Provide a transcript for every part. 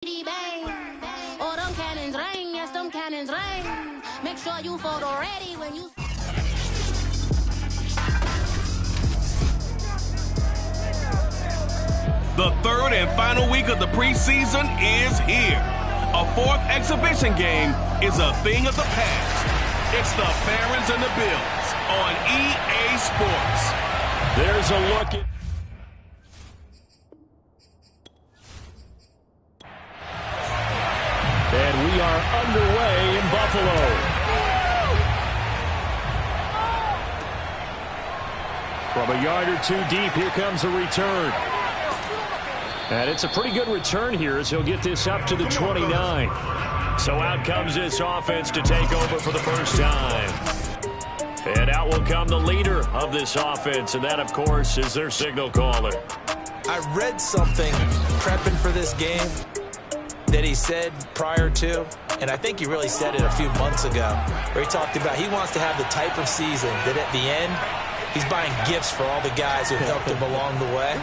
bang. Oh, them cannons ring, yes, them cannons ring. Make sure you photo ready when you... The third and final week of the preseason is here. A fourth exhibition game is a thing of the past. It's the Barons and the Bills on EA Sports. There's a look at... And we are underway in Buffalo. From a yard or two deep, here comes a return. And it's a pretty good return here as he'll get this up to the 29. So out comes this offense to take over for the first time. And out will come the leader of this offense, and that, of course, is their signal caller. I read something prepping for this game that he said prior to, and I think he really said it a few months ago, where he talked about he wants to have the type of season that at the end, he's buying gifts for all the guys who helped him along the way.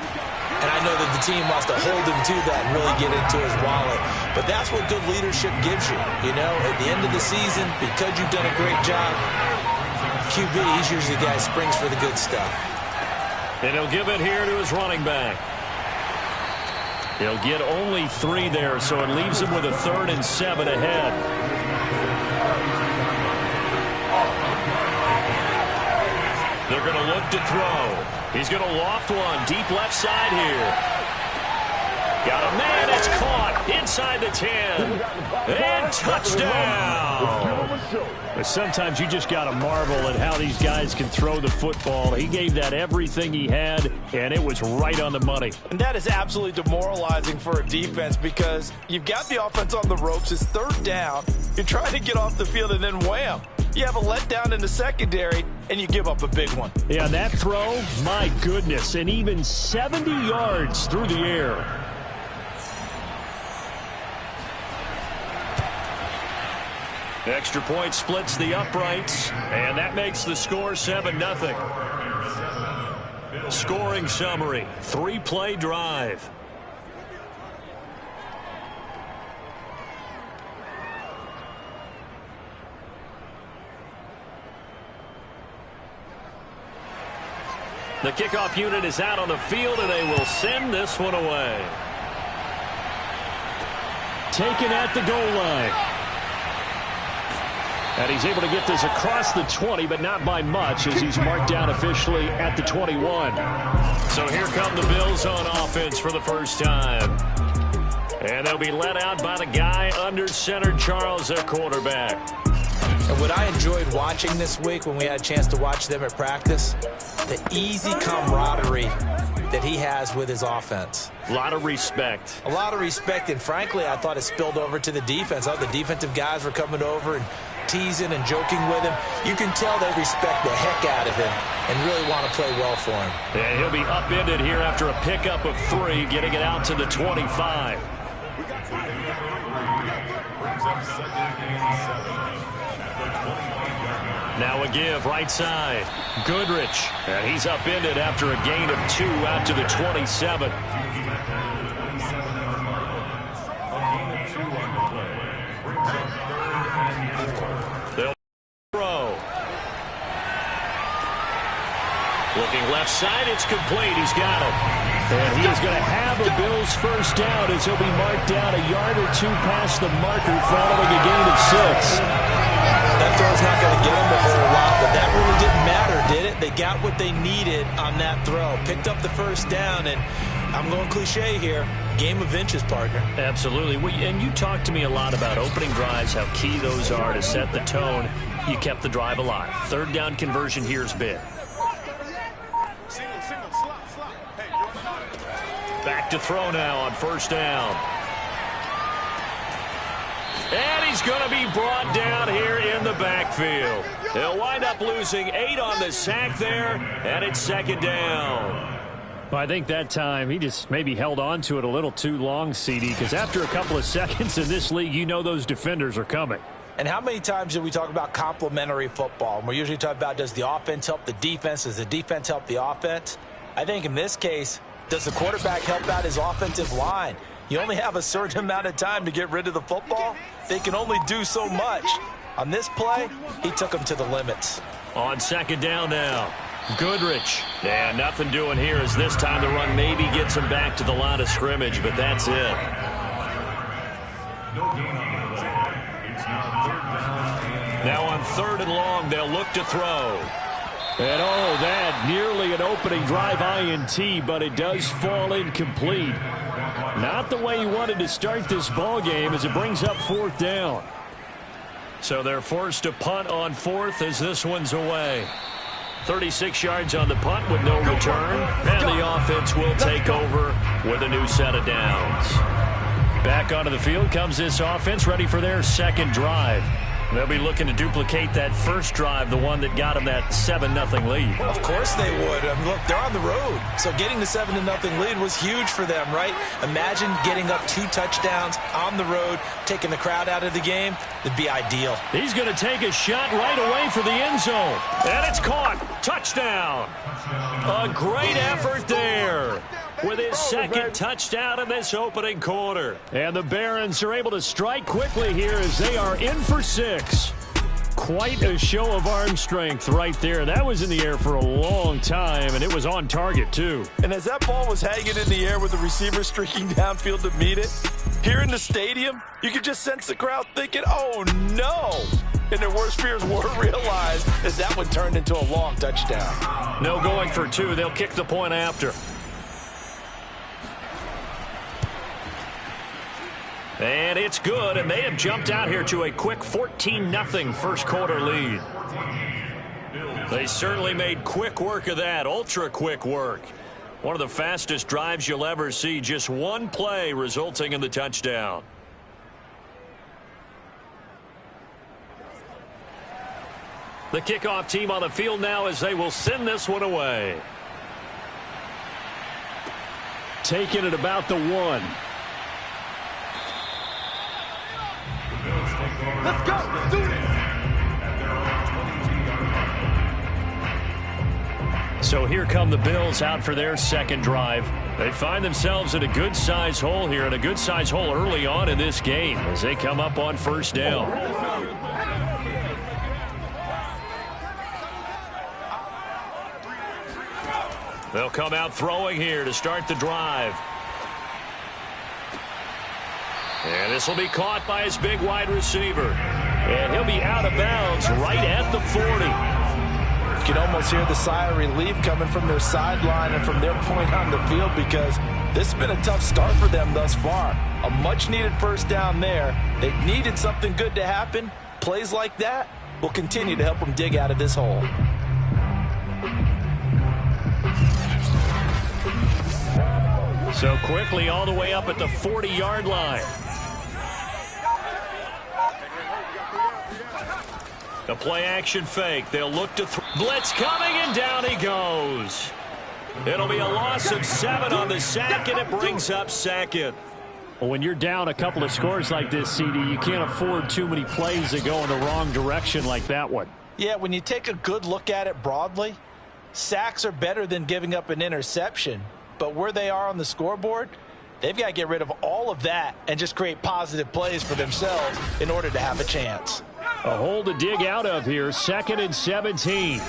And I know that the team wants to hold him to that and really get into his wallet. But that's what good leadership gives you. You know, at the end of the season, because you've done a great job, QB, he's usually the guy who springs for the good stuff. And he'll give it here to his running back. He'll get only 3 there, so it leaves him with a 3rd and 7 ahead. They're going to look to throw. He's going to loft one deep left side here. Got a man. It's caught inside the 10. And touchdown. But sometimes you just got to marvel at how these guys can throw the football. He gave that everything he had, and it was right on the money. And that is absolutely demoralizing for a defense because you've got the offense on the ropes. It's 3rd down. You're trying to get off the field, and then wham. You have a letdown in the secondary, and you give up a big one. Yeah, that throw, my goodness, and even 70 yards through the air. Extra point splits the uprights, and that makes the score 7-0. Scoring summary, 3-play drive. The kickoff unit is out on the field, and they will send this one away. Taken at the goal line. And he's able to get this across the 20, but not by much, as he's marked down officially at the 21. So here come the Bills on offense for the first time. And they'll be led out by the guy under center, Charles, their quarterback. And what I enjoyed watching this week when we had a chance to watch them at practice, the easy camaraderie that he has with his offense. A lot of respect. A lot of respect, and frankly, I thought it spilled over to the defense. The defensive guys were coming over and teasing and joking with him. You can tell they respect the heck out of him and really want to play well for him. And he'll be upended here after a pickup of 3, getting it out to the 25. Now a give right side. Goodrich. And he's upended after a gain of 2 out to the 27. They'll throw. Looking left side. It's complete. He's got it. And he is going to have a Bills first down as he'll be marked down a yard or 2 past the marker following a gain of 6. That throw's not going to get them a whole lot, but that really didn't matter, did it? They got what they needed on that throw. Picked up the first down, and I'm going cliche here, game of inches, partner. Absolutely. And you talked to me a lot about opening drives, how key those are to set the tone. You kept the drive alive. 3rd down conversion here is big. Back to throw now on first down. And he's going to be brought down here in the backfield. They'll wind up losing 8 on the sack there, and it's 2nd down. Well, I think that time he just maybe held on to it a little too long, CD, because after a couple of seconds in this league, you know those defenders are coming. And how many times do we talk about complementary football? And we're usually talking about, does the offense help the defense? Does the defense help the offense? I think in this case, does the quarterback help out his offensive line? You only have a certain amount of time to get rid of the football. They can only do so much. On this play, he took them to the limits. On second down now, Goodrich. Yeah, nothing doing here as this time the run maybe gets him back to the line of scrimmage, but that's it. Now on 3rd and long, they'll look to throw. And that nearly an opening drive INT, but it does fall incomplete. Not the way he wanted to start this ball game as it brings up 4th down. So they're forced to punt on 4th as this one's away. 36 yards on the punt with no return. And the offense will take over with a new set of downs. Back onto the field comes this offense, ready for their second drive. They'll be looking to duplicate that first drive, the one that got them that 7-0 lead. Of course they would. Look, they're on the road. So getting the 7-0 lead was huge for them, right? Imagine getting up 2 touchdowns on the road, taking the crowd out of the game. It'd be ideal. He's going to take a shot right away for the end zone. And it's caught. Touchdown. A great effort there with his second touchdown in this opening quarter. And the Barons are able to strike quickly here as they are in for 6. Quite a show of arm strength right there. That was in the air for a long time, and it was on target, too. And as that ball was hanging in the air with the receiver streaking downfield to meet it, here in the stadium, you could just sense the crowd thinking, oh, no. And their worst fears were realized as that one turned into a long touchdown. No going for 2. They'll kick the point after. And it's good, and they have jumped out here to a quick 14-0 first quarter lead. They certainly made quick work of that, ultra quick work. One of the fastest drives you'll ever see, just one play resulting in the touchdown. The kickoff team on the field now as they will send this one away. Taking it about the 1. Let's go. Let's do this. So here come the Bills out for their second drive. They find themselves in a good-sized hole here, and a good-sized hole early on in this game as they come up on first down. They'll come out throwing here to start the drive. And this will be caught by his big wide receiver. And he'll be out of bounds right at the 40. You can almost hear the sigh of relief coming from their sideline and from their point on the field because this has been a tough start for them thus far. A much-needed first down there. They needed something good to happen. Plays like that will continue to help them dig out of this hole. So quickly all the way up at the 40-yard line. The play-action fake. They'll look to blitz coming, and down he goes. It'll be a loss of 7 on the sack, and it brings up second. Well, when you're down a couple of scores like this, CD, you can't afford too many plays that go in the wrong direction like that one. Yeah, when you take a good look at it broadly, sacks are better than giving up an interception. But where they are on the scoreboard, they've got to get rid of all of that and just create positive plays for themselves in order to have a chance. A hole to dig out of here, 2nd and 17.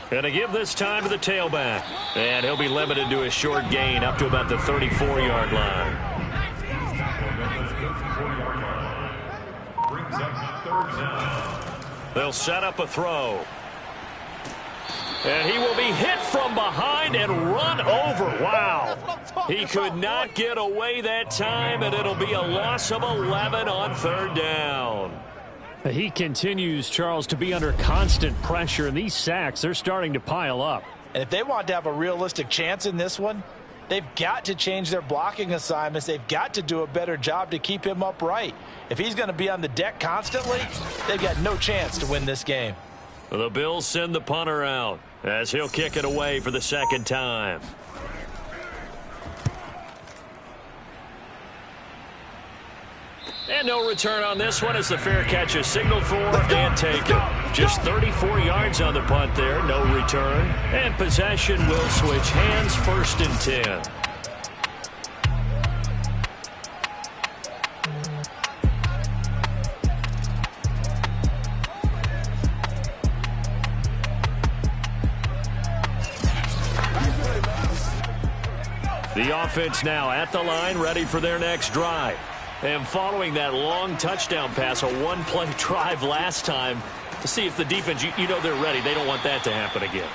And to give this time to the tailback. And he'll be limited to a short gain up to about the 34-yard line. They'll set up a throw. And he will be hit from behind and run over. Wow. He could not get away that time, and it'll be a loss of 11 on 3rd down. He continues, Charles, to be under constant pressure, and these sacks, they're starting to pile up. And if they want to have a realistic chance in this one, they've got to change their blocking assignments. They've got to do a better job to keep him upright. If he's going to be on the deck constantly, they've got no chance to win this game. The Bills send the punter out as he'll kick it away for the second time. And no return on this one as the fair catch is signaled for and taken. Just 34 yards on the punt there, no return. And possession will switch hands, 1st and 10. The offense now at the line, ready for their next drive. And following that long touchdown pass, a one-play drive last time, to see if the defense, you know they're ready. They don't want that to happen again.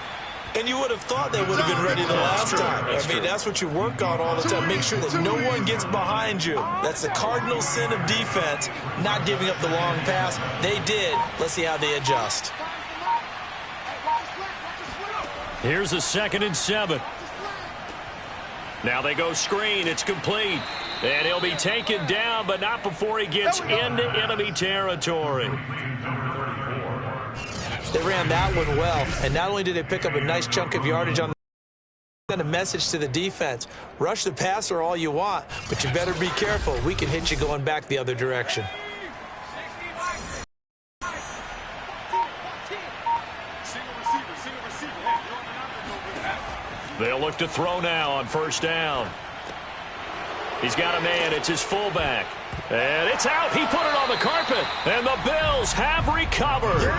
And you would have thought they would have been ready the last time. I mean, that's what you work on all the time. Make sure that no one gets behind you. That's the cardinal sin of defense, not giving up the long pass. They did. Let's see how they adjust. Here's a 2nd and 7. Now they go screen. It's complete. And he'll be taken down, but not before he gets into enemy territory. They ran that one well. And not only did they pick up a nice chunk of yardage on the send a message to the defense. Rush the passer all you want, but you better be careful. We can hit you going back the other direction. They'll look to throw now on 1st down. He's got a man. It's his fullback. And it's out. He put it on the carpet. And the Bills have recovered. Yeah,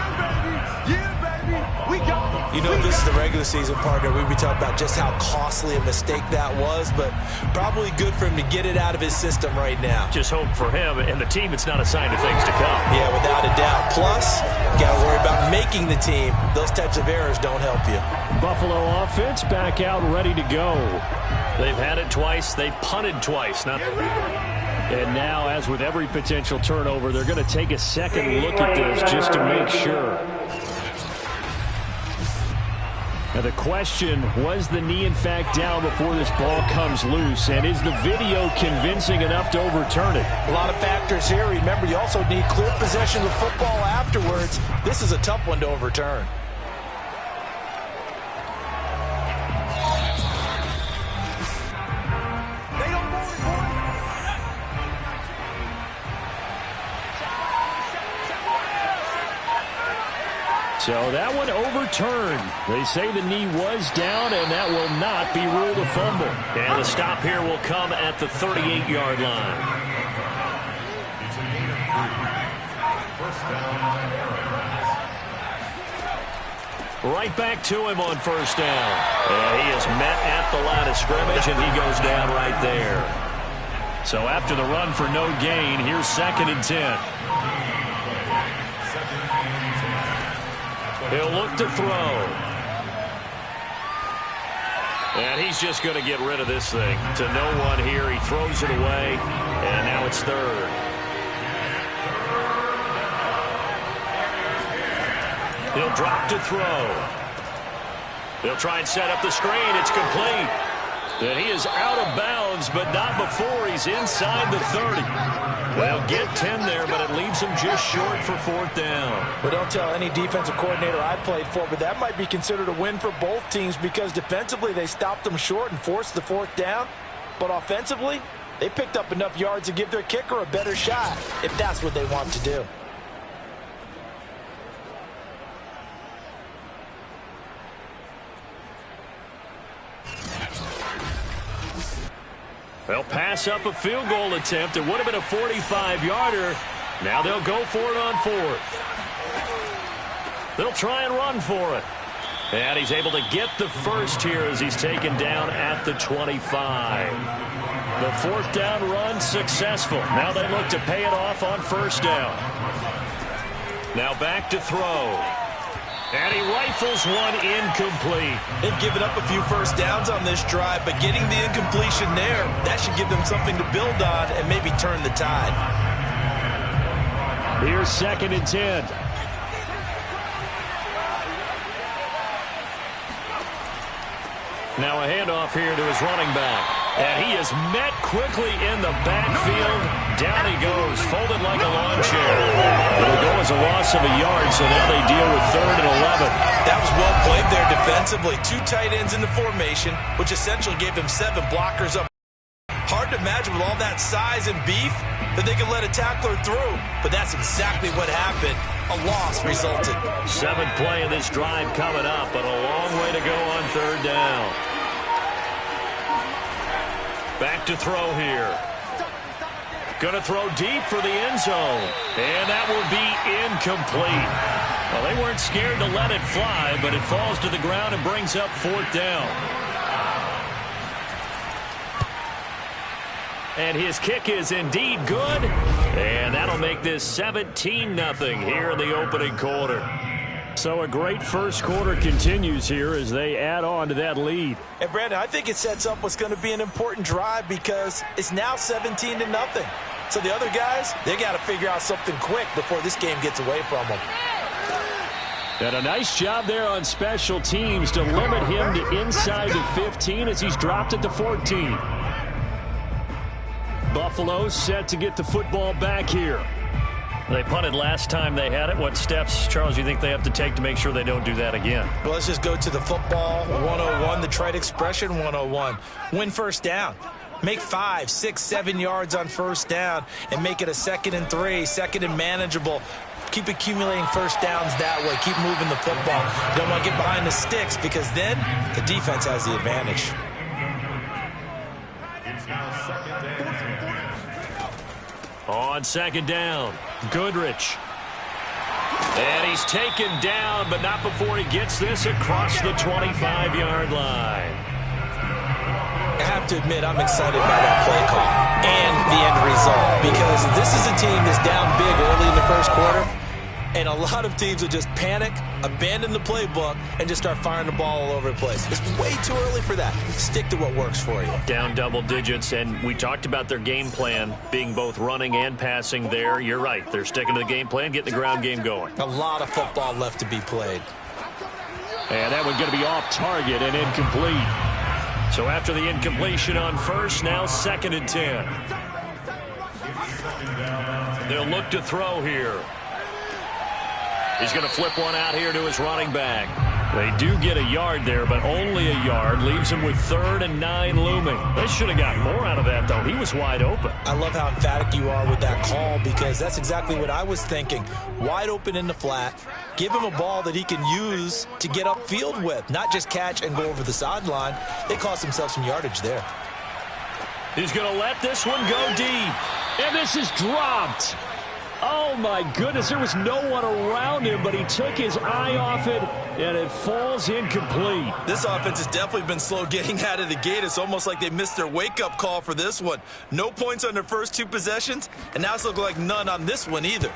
baby. Yeah, baby. We got it. You know, this is the regular season, partner. We'd be talking about just how costly a mistake that was, but probably good for him to get it out of his system right now. Just hope for him and the team it's not a sign of things to come. Yeah, without a doubt. Plus, you got to worry about making the team. Those types of errors don't help you. Buffalo offense back out ready to go. They've had it twice. They've punted twice. And now, as with every potential turnover, they're going to take a second look at this just to make sure. Now the question, was the knee in fact down before this ball comes loose? And is the video convincing enough to overturn it? A lot of factors here. Remember, you also need clear possession of the football afterwards. This is a tough one to overturn. So that one overturned. They say the knee was down, and that will not be ruled a fumble. And the stop here will come at the 38-yard line. Right back to him on 1st down. And he is met at the line of scrimmage, and he goes down right there. So after the run for no gain, here's 2nd and 10. He'll look to throw. And he's just going to get rid of this thing. To no one here. He throws it away. And now it's 3rd. He'll drop to throw. They'll try and set up the screen. It's complete. And he is out of bounds, but not before he's inside the 30. They'll get 10 there, but it leaves him just short for 4th down. But don't tell any defensive coordinator I played for, but that might be considered a win for both teams because defensively they stopped them short and forced the 4th down. But offensively, they picked up enough yards to give their kicker a better shot if that's what they want to do. They'll pass up a field goal attempt. It would have been a 45-yarder. Now they'll go for it on 4th. They'll try and run for it. And he's able to get the first here as he's taken down at the 25. The 4th down run successful. Now they look to pay it off on 1st down. Now back to throw. And he rifles one incomplete. They've given up a few 1st downs on this drive, but getting the incompletion there, that should give them something to build on and maybe turn the tide. Here's 2nd and 10. Now a handoff here to his running back. And he is met quickly in the backfield. Down he goes, folded like a lawn chair. It'll go as a loss of a yard, so now they deal with 3rd and 11. That was well played there defensively. 2 tight ends in the formation, which essentially gave them 7 blockers up. Hard to imagine with all that size and beef that they can let a tackler through. But that's exactly what happened. A loss resulted. 7th play of this drive coming up, but a long way to go on 3rd down. Back to throw here. Going to throw deep for the end zone. And that will be incomplete. Well, they weren't scared to let it fly, but it falls to the ground and brings up 4th down. And his kick is indeed good. And that'll make this 17-0 here in the opening quarter. So a great first quarter continues here as they add on to that lead. And Brandon, I think it sets up what's going to be an important drive because it's now 17-0. So the other guys, they got to figure out something quick before this game gets away from them. And a nice job there on special teams to limit him to inside the 15 as he's dropped it to 14. Buffalo set to get the football back here. They punted last time they had it. What steps, Charles, do you think they have to take to make sure they don't do that again? Well, let's just go to the football 101, the trite expression 101. Win first down. Make 5, 6, 7 yards on first down and make it a 2nd and 3, 2nd and manageable. Keep accumulating first downs that way. Keep moving the football. You don't want to get behind the sticks because then the defense has the advantage. On 2nd down, Goodrich. And he's taken down, but not before he gets this across the 25-yard line. I have to admit, I'm excited by that play call and the end result because this is a team that's down big early in the first quarter, and a lot of teams will just panic, abandon the playbook, and just start firing the ball all over the place. It's way too early for that. Stick to what works for you. Down double digits, and we talked about their game plan being both running and passing there. You're right. They're sticking to the game plan, getting the ground game going. A lot of football left to be played. And that one's going to be off target and incomplete. So after the incompletion on first, now 2nd and 10. They'll look to throw here. He's going to flip one out here to his running back. They do get a yard there, but only a yard. Leaves him with 3rd and 9 looming. They should have gotten more out of that, though. He was wide open. I love how emphatic you are with that call because that's exactly what I was thinking. Wide open in the flat. Give him a ball that he can use to get upfield with, not just catch and go over the sideline. They cost themselves some yardage there. He's going to let this one go deep. And this is dropped. Oh, my goodness. There was no one around him, but he took his eye off it, and it falls incomplete. This offense has definitely been slow getting out of the gate. It's almost like they missed their wake-up call for this one. No points on their first 2 possessions, and now it's looking like none on this one either.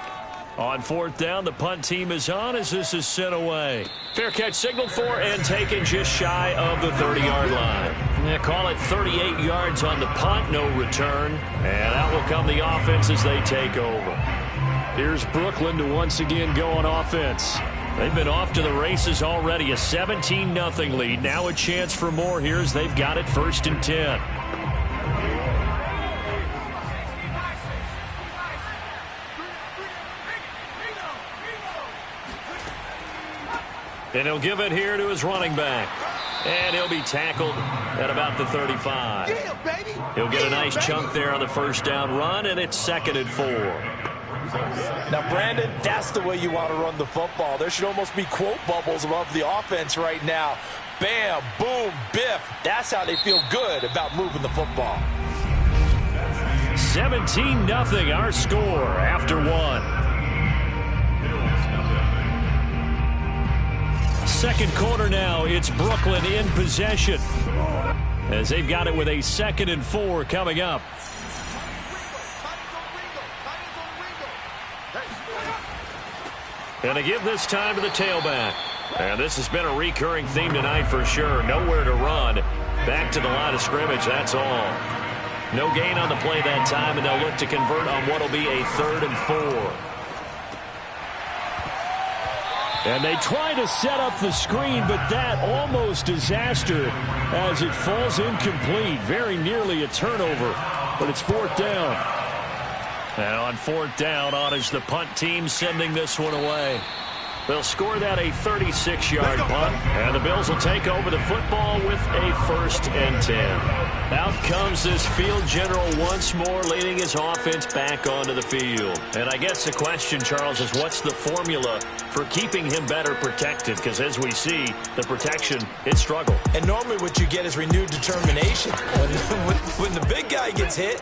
On 4th down, the punt team is on as this is sent away. Fair catch signaled for and taken just shy of the 30-yard line. They call it 38 yards on the punt, no return. And out will come the offense as they take over. Here's Brooklyn to once again go on offense. They've been off to the races already. A 17-0 lead. Now a chance for more here as they've got it 1st and 10. And he'll give it here to his running back. And he'll be tackled at about the 35. He'll get a nice chunk there on the first down run, and it's 2nd and 4. Now, Brandon, that's the way you want to run the football. There should almost be quote bubbles above the offense right now. Bam, boom, biff. That's how they feel good about moving the football. 17-0 our score after 1. Second quarter now, it's Brooklyn in possession as they've got it with a 2nd and 4 coming up. And to give this time to the tailback. And this has been a recurring theme tonight for sure. Nowhere to run. Back to the line of scrimmage, that's all. No gain on the play that time, and they'll look to convert on what will be a 3rd and 4. And they try to set up the screen, but that almost disaster as it falls incomplete. Very nearly a turnover, but it's 4th down. And on 4th down, on is the punt team sending this one away. They'll score that a 36-yard punt, and the Bills will take over the football with a 1st and 10. Out comes this field general once more, leading his offense back onto the field. And I guess the question, Charles, is what's the formula for keeping him better protected? Because as we see, the protection, it struggled. And normally what you get is renewed determination. When the big guy gets hit,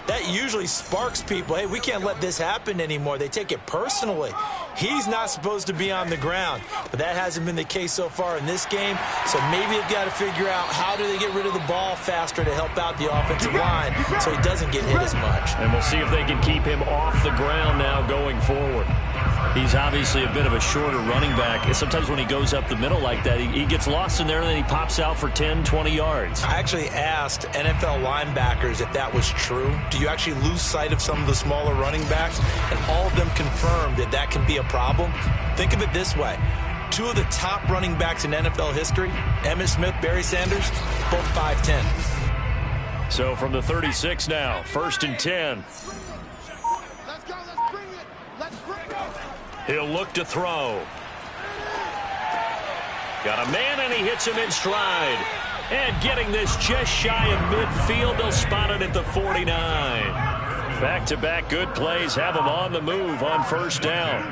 that usually sparks people. Hey, we can't let this happen anymore. They take it personally. He's not supposed to be on the ground, but that hasn't been the case so far in this game. So maybe they've got to figure out how do they get rid of the ball faster to help out the offensive line so he doesn't get hit as much. And we'll see if they can keep him off the ground now going forward. He's obviously a bit of a shorter running back. Sometimes when he goes up the middle like that, he gets lost in there and then he pops out for 10, 20 yards. I actually asked NFL linebackers if that was true. Do you actually lose sight of some of the smaller running backs? And all of them confirmed that that can be a problem. Think of it this way. Two of the top running backs in NFL history, Emmitt Smith, Barry Sanders, both 5'10". So from the 36 now, 1st and 10. Let's go. Let's bring it. Let's bring it. He'll look to throw. Got a man, and he hits him in stride. And getting this just shy of midfield, they'll spot it at the 49. Back-to-back good plays have him on the move on 1st down.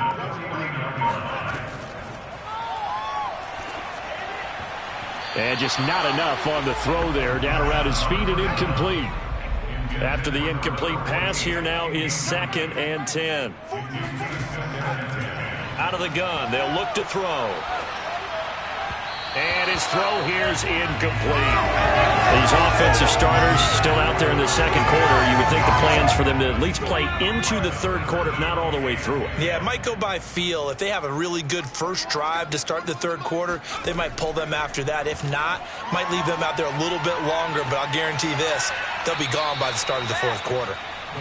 And just not enough on the throw there. Down around his feet and incomplete. After the incomplete pass, here now is 2nd and 10. Out of the gun, they'll look to throw. And his throw here is incomplete. These offensive starters still out there in the 2nd quarter. You would think the plans for them to at least play into the 3rd quarter, if not all the way through it. Yeah, it might go by feel. If they have a really good first drive to start the 3rd quarter, they might pull them after that. If not, might leave them out there a little bit longer, but I'll guarantee this, they'll be gone by the start of the 4th quarter.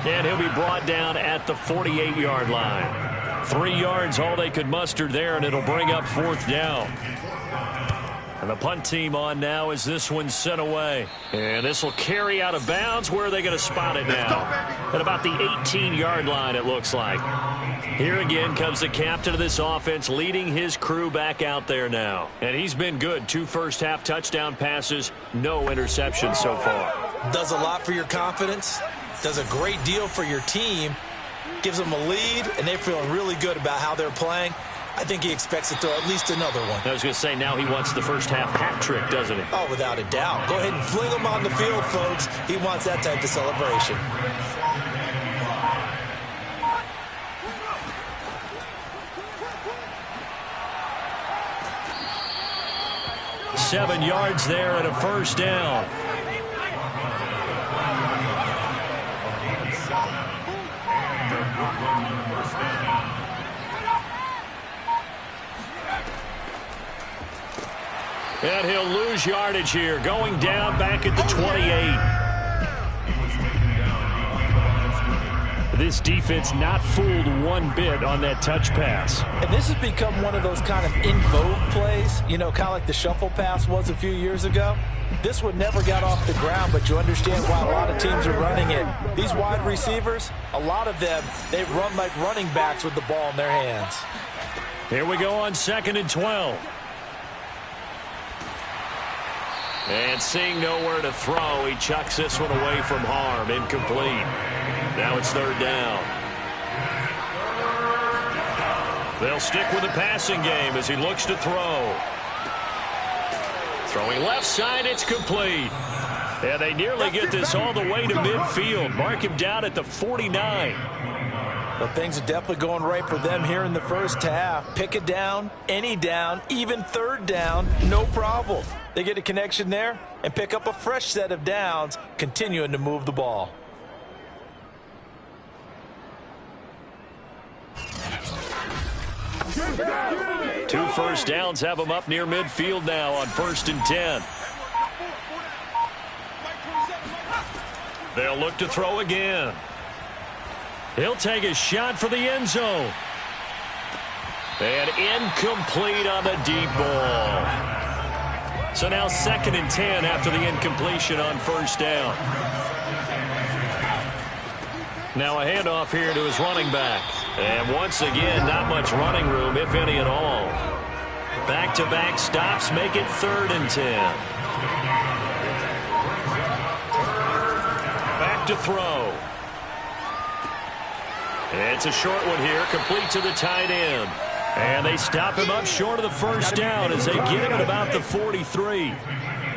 And he'll be brought down at the 48-yard line. 3 yards all they could muster there, and it'll bring up 4th down. And the punt team on now as this one's sent away. And this will carry out of bounds. Where are they going to spot it now? At about the 18-yard line, it looks like. Here again comes the captain of this offense, leading his crew back out there now. And he's been good. 2 first-half touchdown passes, no interceptions so far. Does a lot for your confidence. Does a great deal for your team. Gives them a lead, and they're feeling really good about how they're playing. I think he expects to throw at least another one. I was going to say, now he wants the first-half hat trick, doesn't he? Oh, without a doubt. Go ahead and fling him on the field, folks. He wants that type of celebration. Seven yards there and a 1st down. And he'll lose yardage here, going down back at the 28. This defense not fooled one bit on that touch pass. And this has become one of those kind of in vogue plays, you know, kind of like the shuffle pass was a few years ago. This one never got off the ground, but you understand why a lot of teams are running it. These wide receivers, a lot of them, they run like running backs with the ball in their hands. Here we go on 2nd and 12. And seeing nowhere to throw, he chucks this one away from harm. Incomplete. Now it's 3rd down. They'll stick with the passing game as he looks to throw. Throwing left side, it's complete. And they nearly get this all the way to midfield. Mark him down at the 49. Well, things are definitely going right for them here in the first half. Pick it down, any down, even 3rd down, no problem. They get a connection there and pick up a fresh set of downs, continuing to move the ball. Two first downs have them up near midfield now on 1st and 10. They'll look to throw again. He'll take a shot for the end zone. And incomplete on the deep ball. So now 2nd and 10 after the incompletion on 1st down. Now a handoff here to his running back. And once again, not much running room, if any at all. Back-to-back stops make it 3rd and 10. back to throw. It's a short one here, complete to the tight end. And they stop him up short of the first down as they get him at about the 43.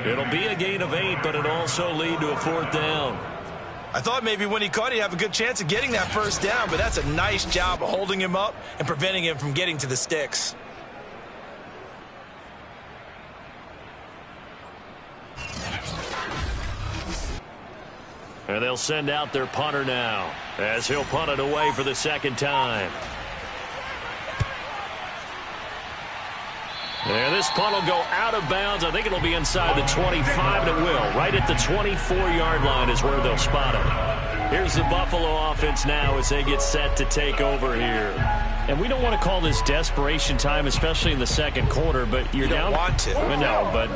It'll be a gain of 8, but it'll also lead to a 4th down. I thought maybe when he caught, he'd have a good chance of getting that first down, but that's a nice job of holding him up and preventing him from getting to the sticks. And they'll send out their punter now as he'll punt it away for the second time. And this punt will go out of bounds. I think it'll be inside the 25, and it will. Right at the 24-yard line is where they'll spot it. Here's the Buffalo offense now as they get set to take over here. And we don't want to call this desperation time, especially in the second quarter, but you're down. You don't want to. No, but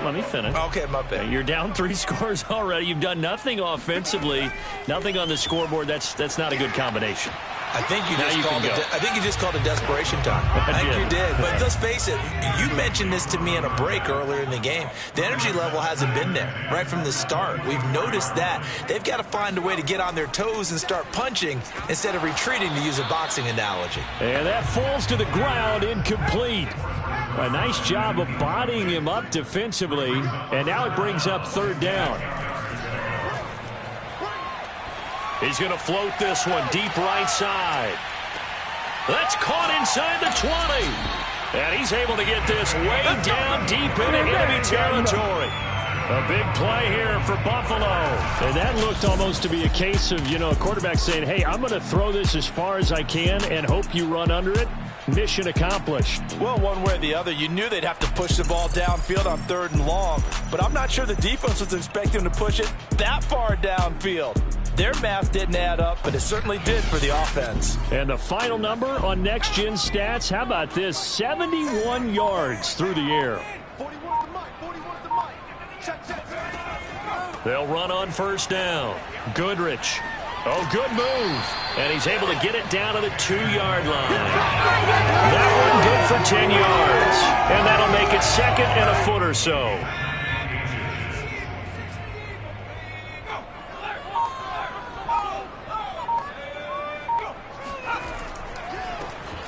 let me finish. Okay, my bad. You're down 3 scores already. You've done nothing offensively, nothing on the scoreboard. That's not a good combination. I think you just called it desperation time. I think you did. But let's face it, you mentioned this to me in a break earlier in the game. The energy level hasn't been there right from the start. We've noticed that. They've got to find a way to get on their toes and start punching instead of retreating, to use a boxing analogy. And that falls to the ground, incomplete. A nice job of bodying him up defensively. And now it brings up 3rd down. He's going to float this one deep right side. That's caught inside the 20. And he's able to get this way down deep into enemy territory. A big play here for Buffalo. And that looked almost to be a case of, a quarterback saying, hey, I'm going to throw this as far as I can and hope you run under it. Mission accomplished. Well, one way or the other, you knew they'd have to push the ball downfield on 3rd and long. But I'm not sure the defense was expecting to push it that far downfield. Their math didn't add up, but it certainly did for the offense. And the final number on Next Gen Stats, how about this? 71 yards through the air. They'll run on 1st down. Goodrich. Oh, good move. And he's able to get it down to the 2-yard line. That one good for 10 yards. And that'll make it 2nd and a foot or so.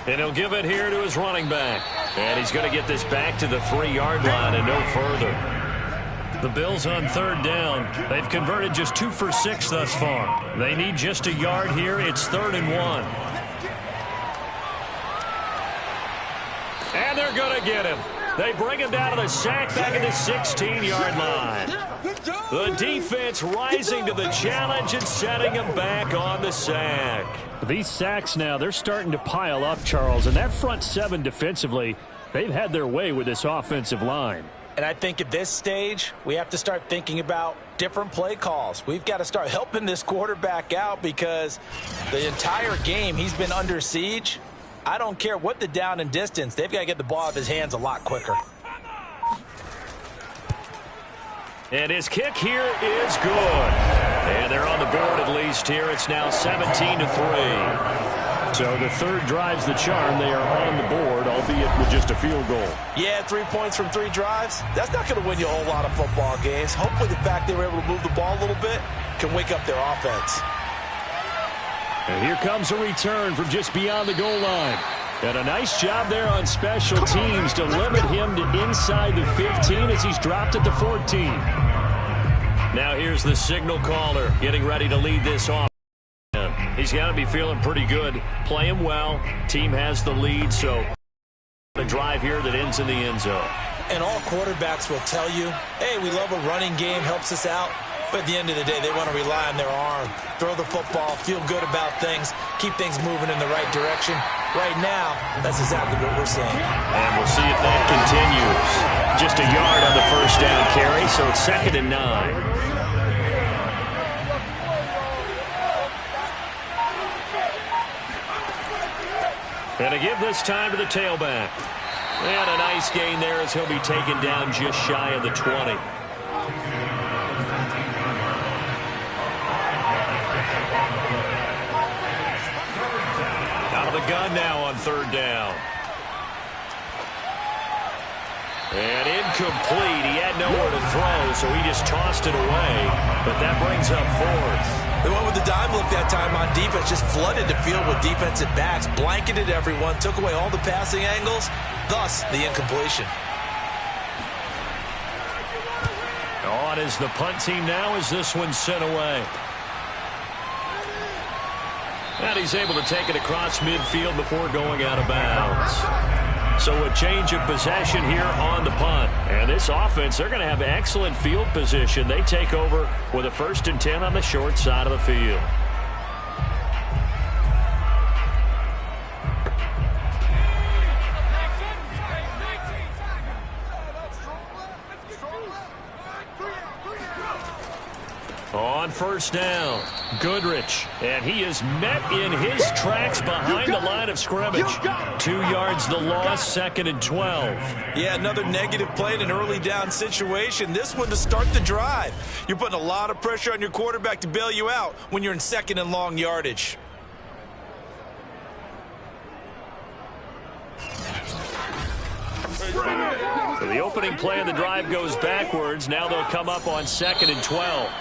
And he'll give it here to his running back. And he's going to get this back to the 3-yard line and no further. The Bills on 3rd down. They've converted just 2 for 6 thus far. They need just a yard here. It's 3rd and 1. And they're going to get him. They bring him down to the sack back at the 16-yard line. The defense rising to the challenge and setting him back on the sack. These sacks now, they're starting to pile up, Charles. And that front 7 defensively, they've had their way with this offensive line. And I think at this stage, we have to start thinking about different play calls. We've got to start helping this quarterback out because the entire game he's been under siege. I don't care what the down and distance. They've got to get the ball out of his hands a lot quicker. And his kick here is good. And they're on the board at least here. It's now 17-3. So the 3rd drive's the charm. They are on the board, albeit with just a field goal. Yeah, 3 points from 3 drives. That's not going to win you a whole lot of football games. Hopefully the fact they were able to move the ball a little bit can wake up their offense. And here comes a return from just beyond the goal line. And a nice job there on special teams to limit him to inside the 15 as he's dropped at the 14. Now here's the signal caller getting ready to lead this off. He's got to be feeling pretty good. Playing well. Team has the lead, so a drive here that ends in the end zone. And all quarterbacks will tell you, hey, we love a running game, helps us out. But at the end of the day, they want to rely on their arm, throw the football, feel good about things, keep things moving in the right direction. Right now, that's exactly what we're seeing. And we'll see if that continues. Just a yard on the 1st down carry, so it's 2nd and 9. And to give this time to the tailback. And a nice gain there as he'll be taken down just shy of the 20. Out of the gun now on 3rd down. And incomplete. He had nowhere to throw, so he just tossed it away. But that brings up fourth. They went with the dime look that time on defense, just flooded the field with defensive backs, blanketed everyone, took away all the passing angles, thus the incompletion. On is the punt team now as this one's sent away. And he's able to take it across midfield before going out of bounds. So a change of possession here on the punt. And this offense, they're going to have excellent field position. They take over with a 1st and 10 on the short side of the field. On 1st down, Goodrich, and he is met in his tracks behind the line of scrimmage. 2 yards the loss, 2nd and 12. Yeah, another negative play in an early down situation. This one to start the drive. You're putting a lot of pressure on your quarterback to bail you out when you're in 2nd and long yardage. So the opening play of the drive goes backwards. Now they'll come up on 2nd and 12.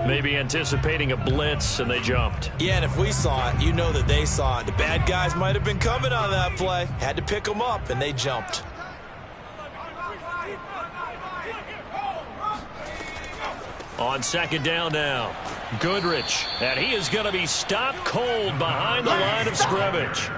Maybe anticipating a blitz, and they jumped. Yeah, and if we saw it, you know that they saw it. The bad guys might have been coming on that play. Had to pick them up, and they jumped. On 2nd down now, Goodrich, and he is going to be stopped cold behind the line of scrimmage.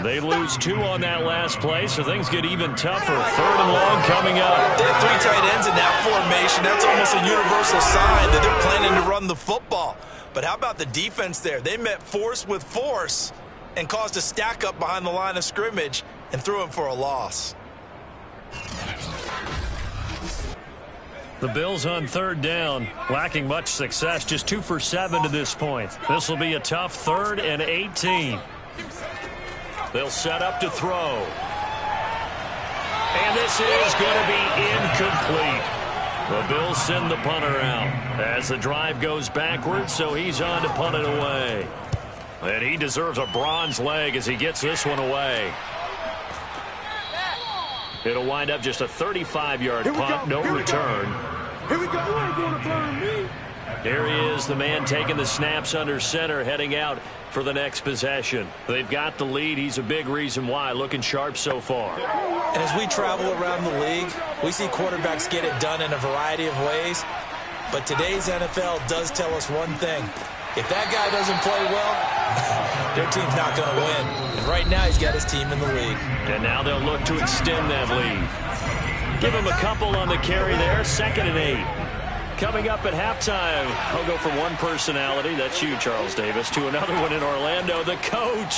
They lose 2 on that last play, so things get even tougher. 3rd and long coming up. They have 3 tight ends in that formation. That's almost a universal sign that they're planning to run the football. But how about the defense there? They met force with force and caused a stack up behind the line of scrimmage and threw him for a loss. The Bills on 3rd down, lacking much success, just 2 for 7 to this point. This will be a tough 3rd and 18. They'll set up to throw. And this is going to be incomplete. The Bills send the punter out as the drive goes backwards, so he's on to punt it away. And he deserves a bronze leg as he gets this one away. It'll wind up just a 35-yard punt, no return. Here we go. You ain't going to burn me. There he is, the man taking the snaps under center, heading out for the next possession. They've got the lead. He's a big reason why. Looking sharp so far. And as we travel around the league, we see quarterbacks get it done in a variety of ways. But today's NFL does tell us one thing. If that guy doesn't play well, their team's not going to win. And right now, he's got his team in the lead. And now they'll look to extend that lead. Give him a couple on the carry there. 2nd and 8. Coming up at halftime, I'll go from one personality, that's you, Charles Davis, to another one in Orlando, the coach.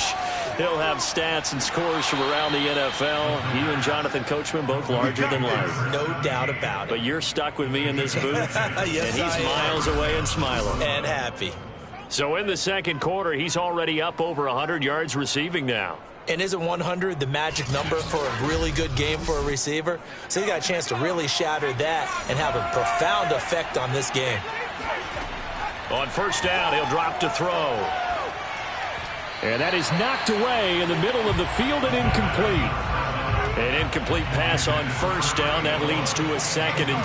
He'll have stats and scores from around the NFL. You and Jonathan Coachman both larger than life. No doubt about it. But you're stuck with me in this booth, yes, and he's miles away and smiling. And happy. So in the 2nd quarter, he's already up over 100 yards receiving now. And isn't 100 the magic number for a really good game for a receiver? So he got a chance to really shatter that and have a profound effect on this game. On 1st down, he'll drop to throw. And that is knocked away in the middle of the field and incomplete. An incomplete pass on 1st down. That leads to a 2nd and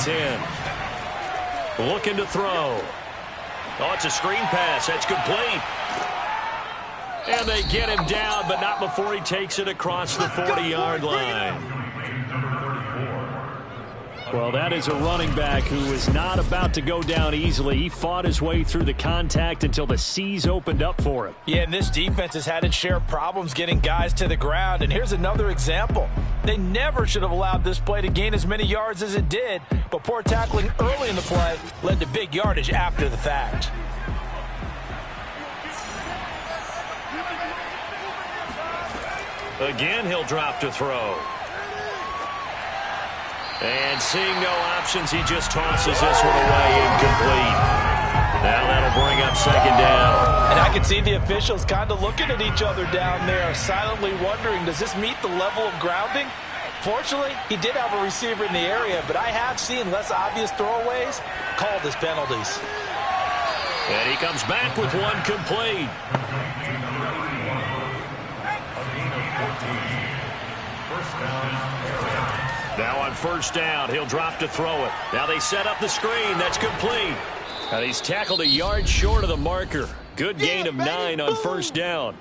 10. Looking to throw. Oh, it's a screen pass. That's complete. And they get him down, but not before he takes it across the 40-yard line. Well, that is a running back who is not about to go down easily. He fought his way through the contact until the seas opened up for him. Yeah, and this defense has had its share of problems getting guys to the ground. And here's another example. They never should have allowed this play to gain as many yards as it did. But poor tackling early in the play led to big yardage after the fact. Again, he'll drop to throw. And seeing no options, he just tosses this one away incomplete. Now that'll bring up 2nd down. And I can see the officials kind of looking at each other down there, silently wondering, does this meet the level of grounding? Fortunately, he did have a receiver in the area, but I have seen less obvious throwaways called as penalties. And he comes back with one complete. Now on first down, he'll drop to throw it. Now they set up the screen. That's complete. And he's tackled a yard short of the marker. Good gain of 9 on first down.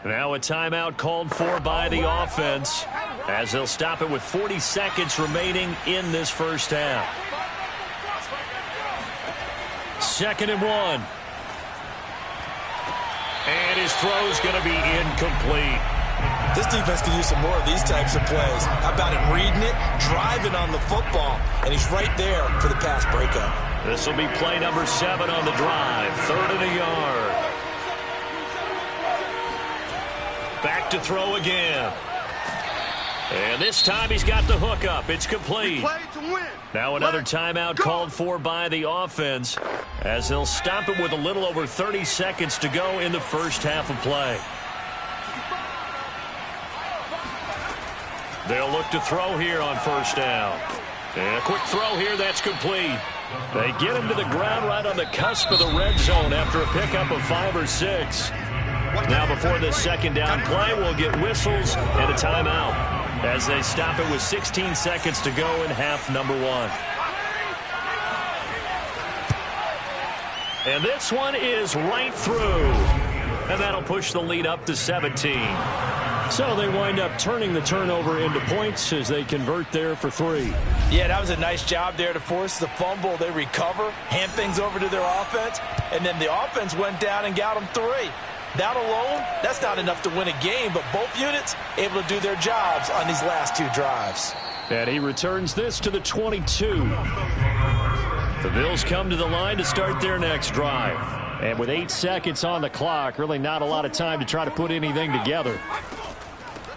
Now a timeout called for by the offense as they'll stop it with 40 seconds remaining in this first half. 2nd and 1. And his throw's going to be incomplete. This defense could use some more of these types of plays. How about him reading it, driving on the football, and he's right there for the pass breakup. This will be play number 7 on the drive. 3rd and a yard. Back to throw again. And this time he's got the hook up. It's complete. Now another timeout called for by the offense as they'll stop it with a little over 30 seconds to go in the first half of play. They'll look to throw here on first down. And a quick throw here that's complete. They get him to the ground right on the cusp of the red zone after a pickup of 5 or 6. Now before this second down play, we'll get whistles and a timeout as they stop it with 16 seconds to go in half number 1. And this one is right through. And that'll push the lead up to 17. So they wind up turning the turnover into points as they convert there for 3. Yeah, that was a nice job there to force the fumble. They recover, hand things over to their offense, and then the offense went down and got them 3. That alone, that's not enough to win a game, but both units able to do their jobs on these last 2 drives. And he returns this to the 22. The Bills come to the line to start their next drive. And with 8 seconds on the clock, really not a lot of time to try to put anything together.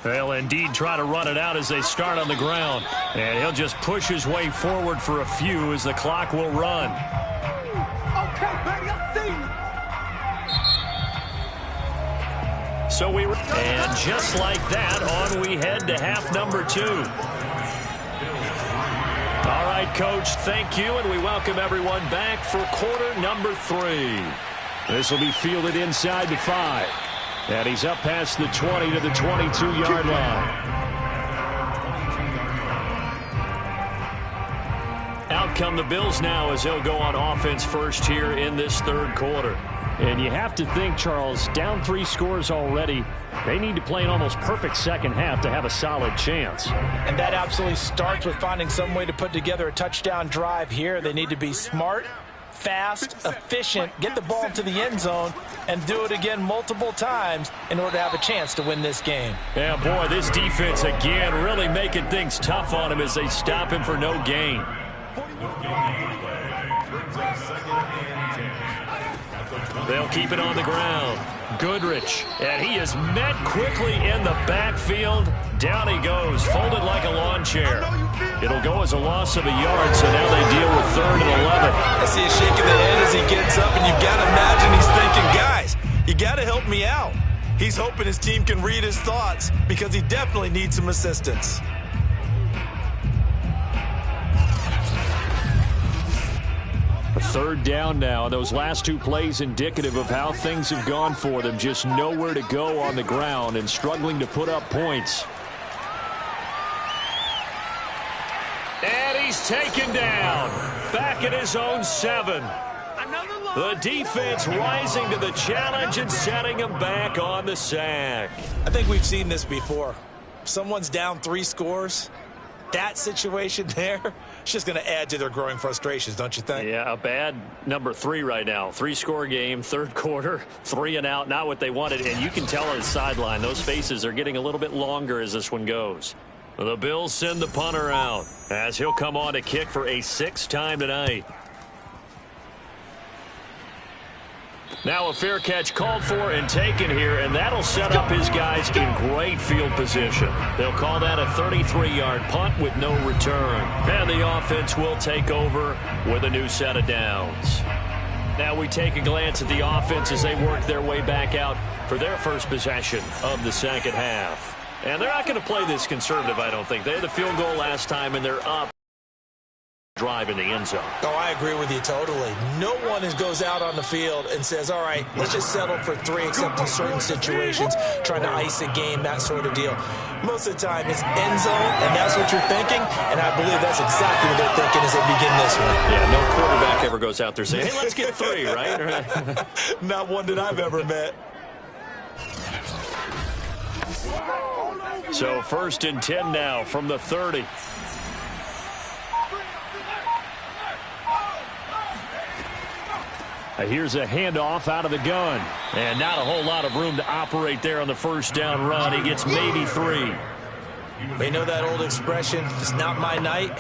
They'll indeed try to run it out as they start on the ground. And he'll just push his way forward for a few as the clock will run. Okay, baby, I see you. And just like that, on we head to half number 2. All right, Coach, thank you, and we welcome everyone back for quarter number 3. This will be fielded inside the 5. And he's up past the 20 to the 22-yard line. Out come the Bills now as they'll go on offense first here in this 3rd quarter. And you have to think, Charles, down 3 scores already. They need to play an almost perfect second half to have a solid chance. And that absolutely starts with finding some way to put together a touchdown drive here. They need to be smart, fast, efficient, get the ball to the end zone, and do it again multiple times in order to have a chance to win this game. Yeah, boy, this defense again really making things tough on him as they stop him for no gain. They'll keep it on the ground. Goodrich, and he is met quickly in the backfield. Down he goes, folded like a lawn chair. It'll go as a loss of a yard, so now they deal with 3rd and 11. I see him shaking the head as he gets up, and you've got to imagine he's thinking, guys, you got to help me out. He's hoping his team can read his thoughts because he definitely needs some assistance. A 3rd down now. Those last 2 plays indicative of how things have gone for them. Just nowhere to go on the ground and struggling to put up points. And he's taken down. Back at his own 7. The defense rising to the challenge and setting him back on the sack. I think we've seen this before. Someone's down 3 scores. That situation there, it's just going to add to their growing frustrations, don't you think? Yeah, a bad number 3 right now. 3-score game, 3rd quarter, 3 and out, not what they wanted. And you can tell on the sideline, those faces are getting a little bit longer as this one goes. The Bills send the punter out as he'll come on to kick for a 6th time tonight. Now a fair catch called for and taken here, and that'll set up his guys in great field position. They'll call that a 33-yard punt with no return. And the offense will take over with a new set of downs. Now we take a glance at the offense as they work their way back out for their first possession of the second half. And they're not going to play this conservative, I don't think. They had the field goal last time, and they're up. drive in the end zone. Oh, I agree with you totally. No one goes out on the field and says, all right, let's just settle for 3 except in certain situations, trying to ice a game, that sort of deal. Most of the time, it's end zone, and that's what you're thinking, and I believe that's exactly what they're thinking as they begin this one. Yeah, no quarterback ever goes out there saying, hey, let's get 3, right? Not one that I've ever met. So 1st and 10 now from the 30. Here's a handoff out of the gun. And not a whole lot of room to operate there on the first down run. He gets maybe 3. We know that old expression, it's not my night.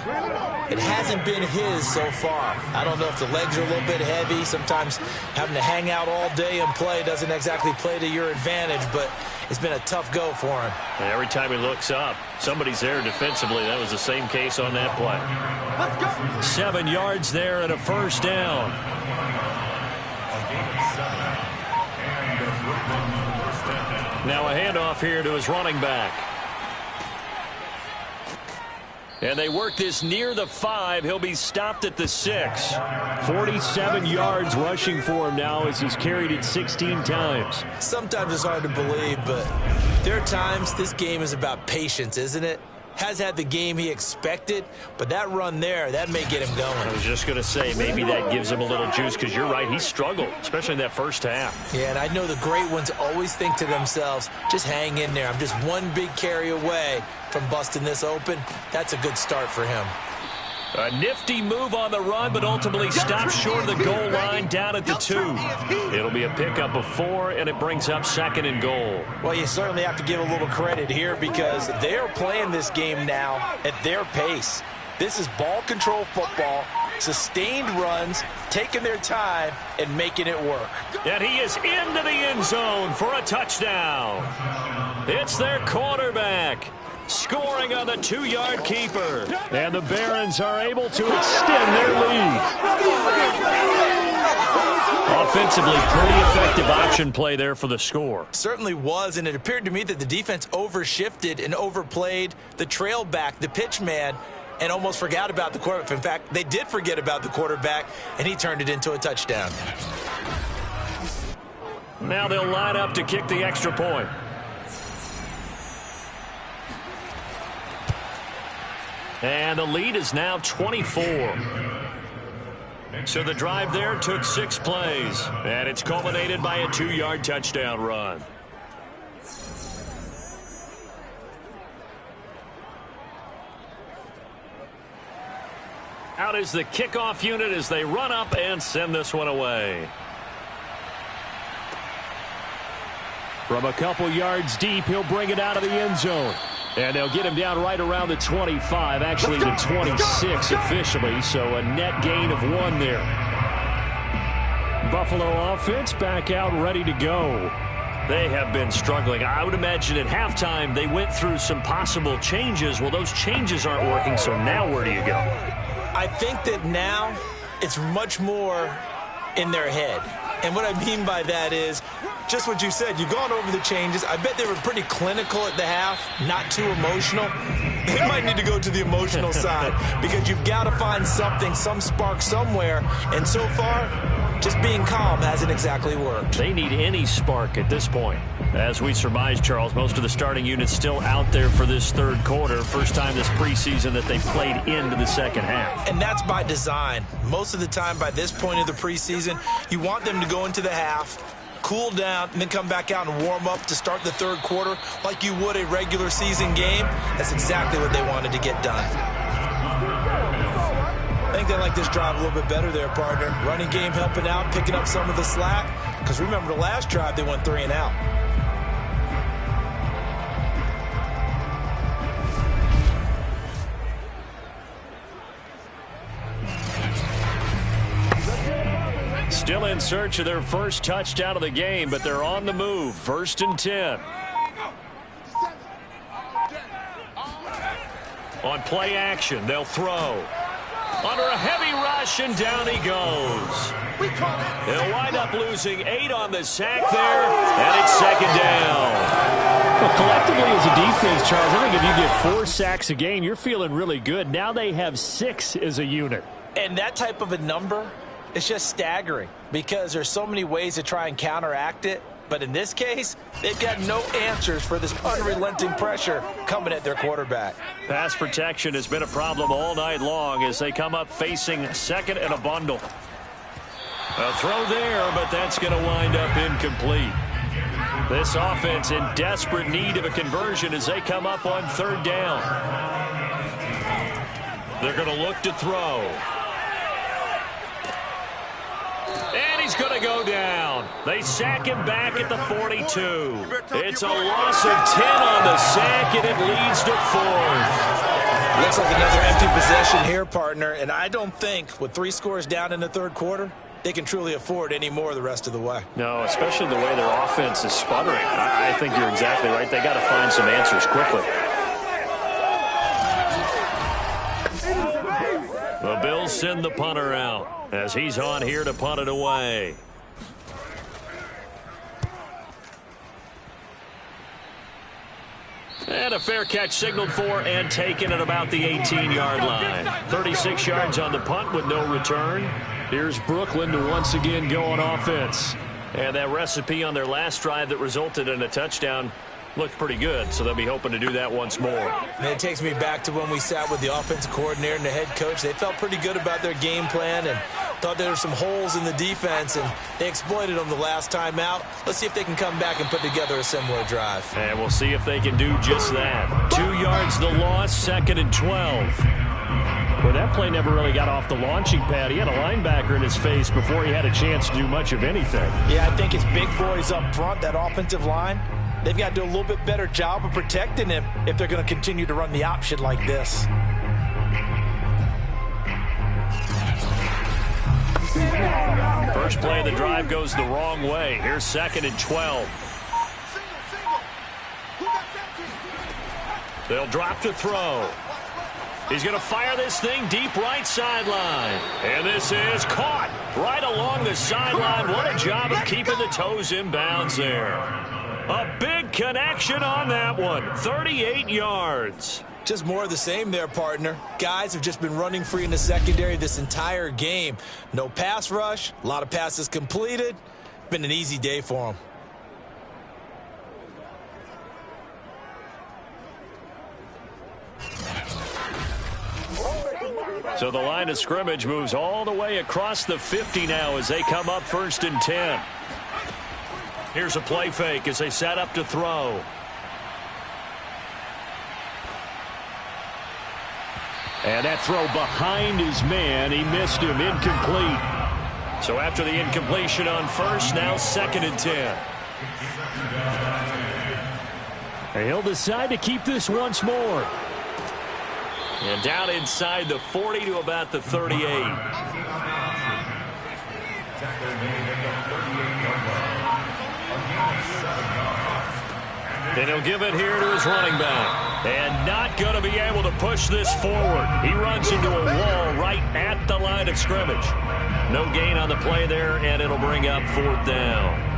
It hasn't been his so far. I don't know if the legs are a little bit heavy. Sometimes having to hang out all day and play doesn't exactly play to your advantage, but it's been a tough go for him. And every time he looks up, somebody's there defensively. That was the same case on that play. Let's go. 7 yards there and a first down. Now a handoff here to his running back. And they work this near the 5. He'll be stopped at the 6. 47 yards rushing for him now as he's carried it 16 times. Sometimes it's hard to believe, but there are times this game is about patience, isn't it? Has had the game he expected, but that run there, that may get him going. I was just going to say, maybe that gives him a little juice, because you're right, he struggled, especially in that first half. Yeah, and I know the great ones always think to themselves, just hang in there. I'm just one big carry away from busting this open. That's a good start for him. A nifty move on the run, but ultimately stops short of the goal line down at the 2. It'll be a pickup of 4, and it brings up 2nd and goal. Well, you certainly have to give a little credit here because they're playing this game now at their pace. This is ball control football, sustained runs, taking their time, and making it work. And he is into the end zone for a touchdown. It's their quarterback, scoring on the 2-yard keeper. And the Barons are able to extend their lead. Offensively, pretty effective option play there for the score. Certainly was, and it appeared to me that the defense overshifted and overplayed the trail back, the pitch man, and almost forgot about the quarterback. In fact, they did forget about the quarterback, and he turned it into a touchdown. Now they'll line up to kick the extra point. And the lead is now 24. So the drive there took 6 plays, and it's culminated by a 2-yard touchdown run. Out is the kickoff unit as they run up and send this one away. From a couple yards deep, he'll bring it out of the end zone. And they'll get him down right around the 25, actually the 26 officially, so a net gain of 1 there. Buffalo offense back out ready to go. They have been struggling. I would imagine at halftime they went through some possible changes. Well, those changes aren't working, so now where do you go? I think that now it's much more in their head. And what I mean by that is just what you said. You've gone over the changes. I bet they were pretty clinical at the half, not too emotional. They might need to go to the emotional side because you've got to find something, some spark somewhere. And so far, just being calm hasn't exactly worked. They need any spark at this point. As we surmise, Charles, most of the starting units still out there for this third quarter. First time this preseason that they played into the second half. And that's by design. Most of the time by this point of the preseason, you want them to go into the half, cool down, and then come back out and warm up to start the third quarter like you would a regular season game. That's exactly what they wanted to get done. I think they like this drive a little bit better there, partner. Running game helping out, picking up some of the slack. Because remember the last drive, they went 3 and out. Still in search of their first touchdown of the game, but they're on the move. 1st and 10. On play action, they'll throw. Under a heavy rush, and down he goes. They'll wind up losing 8 on the sack there, and it's 2nd down. Well, collectively as a defense, Charles, I think if you get 4 sacks a game, you're feeling really good. Now they have 6 as a unit. And that type of a number is just staggering because there's so many ways to try and counteract it. But in this case, they've got no answers for this unrelenting pressure coming at their quarterback. Pass protection has been a problem all night long as they come up facing second and a bundle. A throw there, but that's going to wind up incomplete. This offense in desperate need of a conversion as they come up on third down. They're going to look to throw. And he's going to go down. They sack him back at the 42. It's a loss of 10 on the sack, and it leads to 4th. Looks like another empty possession here, partner. And I don't think with 3 scores down in the third quarter, they can truly afford any more the rest of the way. No, especially the way their offense is sputtering. I think you're exactly right. They got to find some answers quickly. The Bills send the punter out as he's on here to punt it away. And a fair catch signaled for and taken at about the 18-yard line. 36 yards on the punt with no return. Here's Brooklyn to once again go on offense. And that recipe on their last drive that resulted in a touchdown looked pretty good, so they'll be hoping to do that once more. And it takes me back to when we sat with the offensive coordinator and the head coach. They felt pretty good about their game plan and thought there were some holes in the defense, and they exploited them the last time out. Let's see if they can come back and put together a similar drive. And we'll see if they can do just that. 2 yards the loss, 2nd and 12. Well, that play never really got off the launching pad. He had a linebacker in his face before he had a chance to do much of anything. Yeah, I think it's big boys up front, that offensive line. They've got to do a little bit better job of protecting him if they're going to continue to run the option like this. First play of the drive goes the wrong way. Here's 2nd and 12. They'll drop to throw. He's going to fire this thing deep right sideline. And this is caught right along the sideline. What a job of keeping the toes in bounds there. A big connection on that one. 38 yards. Just more of the same there, partner. Guys have just been running free in the secondary this entire game. No pass rush, a lot of passes completed. Been an easy day for them. So the line of scrimmage moves all the way across the 50 now as they come up 1st and 10. Here's a play fake as they set up to throw. And that throw behind his man. He missed him. Incomplete. So after the incompletion on first, now 2nd and 10. And he'll decide to keep this once more. And down inside the 40 to about the 38. And he'll give it here to his running back. And not going to be able to push this forward. He runs into a wall right at the line of scrimmage. No gain on the play there, and it'll bring up 4th down.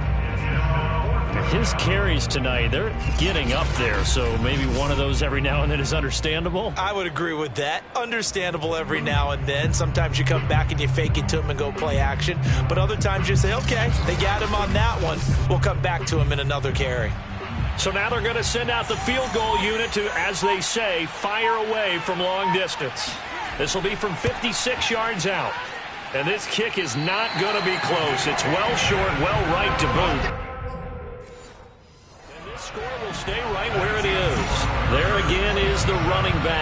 His carries tonight, they're getting up there, so maybe one of those every now and then is understandable. I would agree with that. Understandable every now and then. Sometimes you come back and you fake it to him and go play action. But other times you say, okay, they got him on that one. We'll come back to him in another carry. So now they're going to send out the field goal unit to, as they say, fire away from long distance. This will be from 56 yards out. And this kick is not going to be close. It's well short, well right to boot. And this score will stay right where it is. There again is the running back.